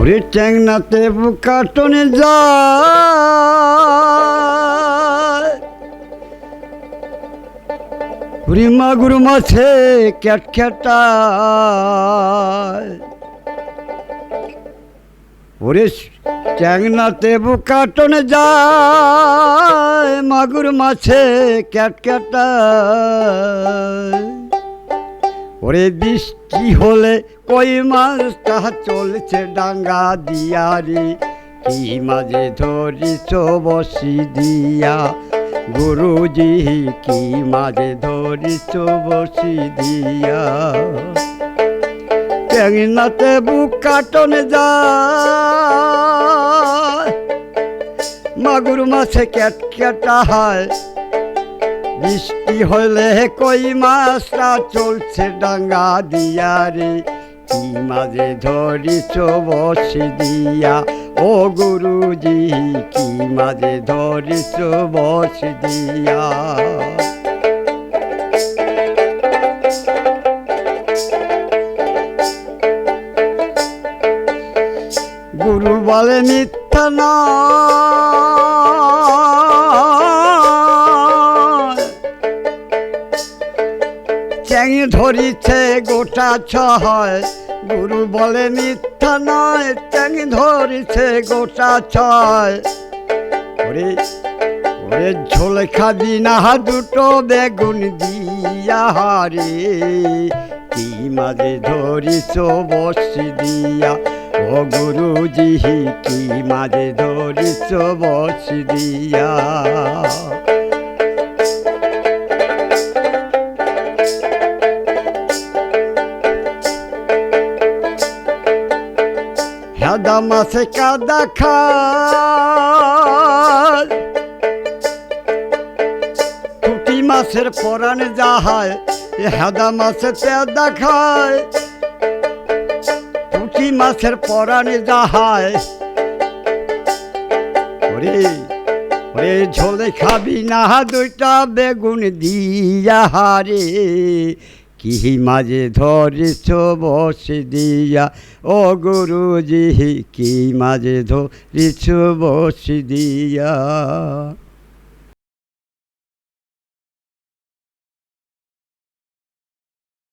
ওরে চ্যাংনাতে বুকা টনে যায়, ওরে মাগুর মাছে ক্যাটক্যাটায়। ওরে চ্যাংনাতে বুকা টনে যায়, মাগুর মাছে ক্যাটক্যাটায়। ওরে বৃষ্টি হলে কই মাছটা চলছে ডাঙ্গা দিয়া রে, কি মাঝে ধরিছ বসি দিয়া, গুরুজি কি মাঝে ধরিছ বসি দিয়া। চ্যাংনাতে বুকা টনে যায়, মাগুর মাছে ক্যাটক্যাটায়। বৃষ্টি হলে কই মাছটা চলছে ডাঙ্গা দিয়া রে, কি মাঝে ধরিছ বসি দিয়া, ও গুরুজি কি মাঝে ধরিছ বসি দিয়া। গুরু বলে মিথ্যা না, চ্যাং ধরিছে গোটা ছয়। গুরু বলে মিথ্যা নয়, চ্যাং ধরিছে গোটা ছয়। ওরে ওরে ঝোল খাবি না দুটো বেগুন দিয়া রে, কি মাঝে ধরিছ বসি দিয়া, ও গুরুজি কি মাঝে ধরিছ বসি দিয়া। হেদা মাছে কাদা খায়, পুঁটি মাছের পরাণ যাহায়, হেদা মাছে পেদা খায়, পুঁটি মাছের পরাণ যাহায়। ওরে ওরে ঝোলে খাবি না দুইটা বেগুন দিয়া রে, কি মাঝে ধরিছ বসি দিয়া, ও গুরুজি কি মাঝে ধরিছ বসি দিয়া।